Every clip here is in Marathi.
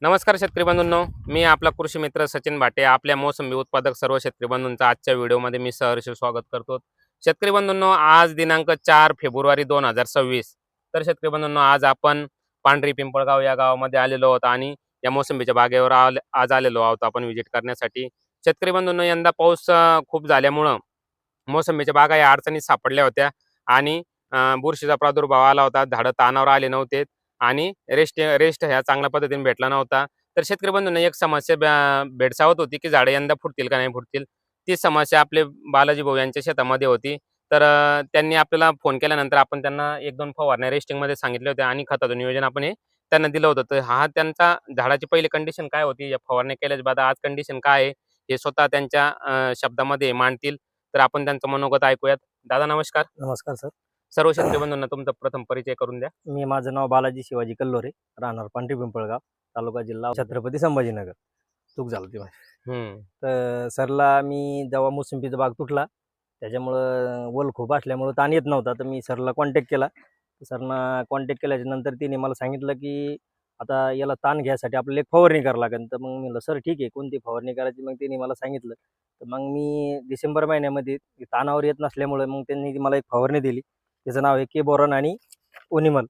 नमस्कार शेतकरी बंधूंनो, मी आपला कृषी मित्र सचिन भाटे. आपल्या मोसंबी उत्पादक सर्व शेतकरी बंधूंचा आजच्या व्हिडिओमध्ये मी सहर्ष स्वागत करतो. शेतकरी बंधूंनो, आज दिनांक 4 फेब्रुवारी 2026. तर शेतकरी बंधूंनो, आज आपण पांढरी पिंपळगाव या गावामध्ये आलेलो आहोत आणि या मोसंबीच्या बागेवर आज आलेलो आहोत आपण व्हिजिट करण्यासाठी. शेतकरी बंधूंनो, यंदा पाऊस खूप झाल्यामुळं मोसंबीच्या बागा या अडचणीत सापडल्या होत्या आणि बुरशीचा प्रादुर्भाव आला होता. झाडं तानावर आले नव्हते आणि रेस्ट ह्या चांगल्या पद्धतीने भेटला नव्हता. तर शेतकरी बंधूंना एक समस्या भेडसावत होती, की झाडं यंदा फुटतील का नाही फुटतील. ती समस्या आपले बालाजी भाऊ यांच्या शेतामध्ये होती. तर त्यांनी आपल्याला फोन केल्यानंतर आपण त्यांना 1-2 फवारण्या रेस्टिंगमध्ये सांगितल्या होत्या आणि खताचं नियोजन आपण हे त्यांना दिलं होतं. तर हा त्यांचा झाडाची पहिली कंडिशन काय होती, या फवारण्या केल्याच्या बाद आज कंडिशन काय आहे, हे स्वतः त्यांच्या शब्दामध्ये मांडतील. तर आपण त्यांचं मनोगत ऐकूयात. दादा नमस्कार. नमस्कार सर. सर्व शेतकरी बंधूंना तुमचा प्रथम परिचय करून द्या. माझं नाव बालाजी शिवाजी कल्लोरे, राहणार पांढरी पिंपळगाव, तालुका जिल्हा छत्रपती संभाजीनगर. चूक झालं ती माझी. तर सरला मी जेव्हा मोसंबीचा बाग तुटला त्याच्यामुळं वल खूप असल्यामुळं ताण येत नव्हता, तर मी सरला कॉन्टॅक्ट केला. सरना कॉन्टॅक्ट केल्याच्या नंतर तिने मला सांगितलं की आता याला ताण घ्यायसाठी आपल्याला एक फवारणी करावं लागेल. तर मग मी म्हणलं सर ठीक आहे, कोणती फवारणी करायची. मग तिने मला सांगितलं. तर मग मी डिसेंबर महिन्यामध्ये ताणावर येत नसल्यामुळे मग त्यांनी मला एक फवारणी दिली. त्याचं नाव आहे के बोरॉन आणि ओनिमल.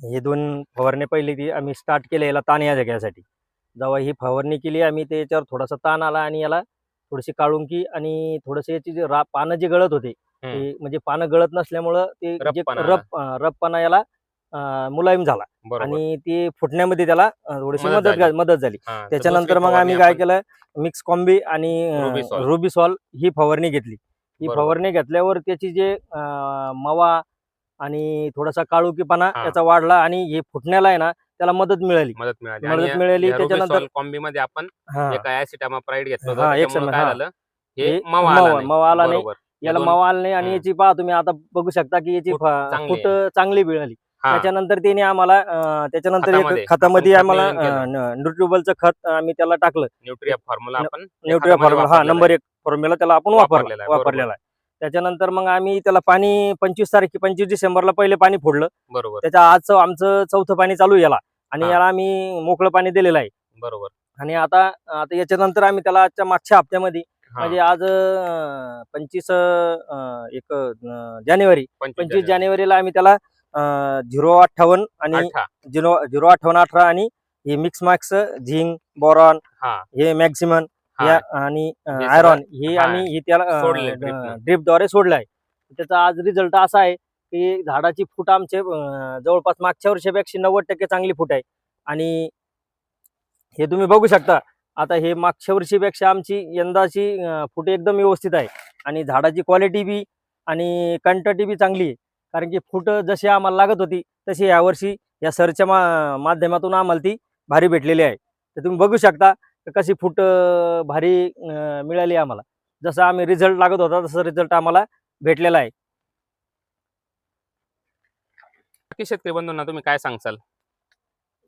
हे 2 फवारणी पहिली ती आम्ही स्टार्ट केले याला ताण या जग्यासाठी. जेव्हा ही फवारणी केली आम्ही त्याच्यावर थोडासा ताण आला आणि याला थोडीशी काळुंकी आणि थोडंसं याची जे पानं जे गळत होते ते म्हणजे पानं गळत नसल्यामुळं ते जे रफपणा याला मुलायम झाला आणि ती फुटण्यामध्ये त्याला थोडीशी मदत झाली. त्याच्यानंतर मग आम्ही काय केलं, मिक्स कॉम्बी आणि रुबीसॉल ही फवारणी घेतली. ही फवारणी घेतल्यावर त्याची जे मवा आणि थोडासा काळुकीपणा त्याचा वाढला आणि हे फुटण्याला आहे ना त्याला मदत मिळाली. त्याच्यानंतर कॉम्बीमध्ये आपण एक ॲसिटामाप्राइड घेतलं होतं. त्यामुळे काय झालं, हे मवा आला नाही, याला मवा आला नाही आणि याची पहा तुम्ही आता बघू शकता की याची फूट चांगली मिळाली. त्याच्यानंतर त्याने आम्हाला त्याच्यानंतर खतामध्ये आम्हाला न्यूट्रिबलचं खत आम्ही त्याला टाकलं. न्यूट्रिया फॉर्म्युला नंबर 1 फॉर्म्युला त्याला आपण वापरलेला आहे. त्याच्यानंतर मग आम्ही त्याला पाणी 25 डिसेंबरला पहिले पाणी फोडलं. बरोबर. त्याच्या आज आमचं 4थं पाणी चालू आहे याला आणि याला आम्ही मोकळं पाणी दिलेलं आहे. बरोबर. आणि आता याच्यानंतर आम्ही त्याला आजच्या मागच्या हप्त्यामध्ये म्हणजे आज 25 जानेवारीला आम्ही त्याला 058 आणि 058-18 आणि हे मिक्स मॅक्स झिंक बोरॉन हे मॅक्सिमम आणि आयरॉन हे आम्ही त्याला ड्रिपद्वारे सोडलं आहे. त्याचा आज रिझल्ट असा आहे की झाडाची फूट आमचे जवळपास मागच्या वर्षापेक्षा 90% चांगली फूट आहे. आणि हे तुम्ही बघू शकता आता हे मागच्या वर्षीपेक्षा आमची यंदाची फूट एकदम व्यवस्थित आहे आणि झाडाची क्वालिटी बी आणि क्वांटिटी बी चांगली आहे. कारण की फूट जशी आम्हाला लागत होती तशी यावर्षी या सरच्या माध्यमातून आम्हाला ती भारी भेटलेली आहे. तर तुम्ही बघू शकता कशी फूट भारी मिळाली आम्हाला. जसं आम्ही रिझल्ट लागत होता तसं रिझल्ट आम्हाला भेटलेला आहे. शेतकरी बंधूंना तुम्ही काय सांगसाल?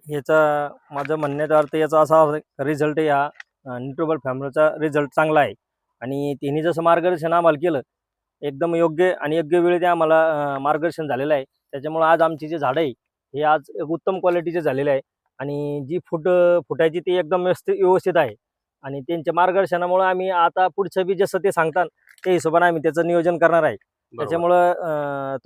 याचा माझं म्हणण्याचा अर्थ याचा असा रिझल्ट या न्यूट्रिबल फॉर्म्युलाचा रिझल्ट चांगला आहे आणि त्यांनी जसं मार्गदर्शन आम्हाला केलं एकदम योग्य आणि योग्य वेळी ते आम्हाला मार्गदर्शन झालेलं आहे. त्याच्यामुळे आज आमची जे झाडं आहे हे आज एक उत्तम क्वालिटीचे झालेले आहे आणि जी फुटायची ती एकदम व्यवस्थित आहे. आणि त्यांच्या मार्गदर्शनामुळे आम्ही आता पुढचं बी जसं ते सांगतात त्या हिशोबाने आम्ही त्याचं नियोजन करणार आहे. त्याच्यामुळं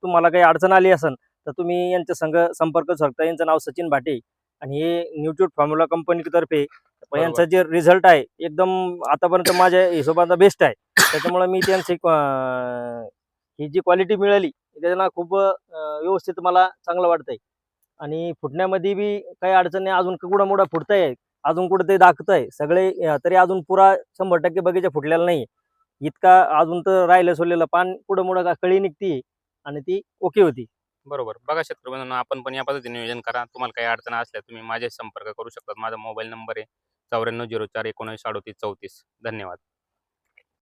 तुम्हाला काही अडचण आली असेल तर तुम्ही यांच्या संग संपर्क साधता. यांचं नाव सचिन भाटे आणि हे न्यूट्रिट फॉर्म्युला कंपनीतर्फे यांचा जे रिझल्ट आहे एकदम आतापर्यंत माझ्या हिशोबाचा बेस्ट आहे. त्याच्यामुळे मी त्यांची ही जी क्वालिटी मिळाली त्यांना खूप व्यवस्थित मला चांगलं वाटतंय आणि फुटण्यामध्ये बी काही अडचण नाही. अजून कुठं मोठा फुटतंय, अजून कुठं ते दाखतंय सगळे तरी अजून पुरा 100% बगीचा फुटलेला नाही. इतका अजून तर राहिलं सोडलेलं पान कुठं मोठं कळी निघती आणि ती ओके होती. बरोबर. बघा शेतकरी बंधूंनो, आपण पण या पद्धतीने नियोजन करा. तुम्हाला काही अडचण असल्या तुम्ही माझ्याशी संपर्क करू शकता. माझा मोबाईल नंबर आहे 9404193834. धन्यवाद.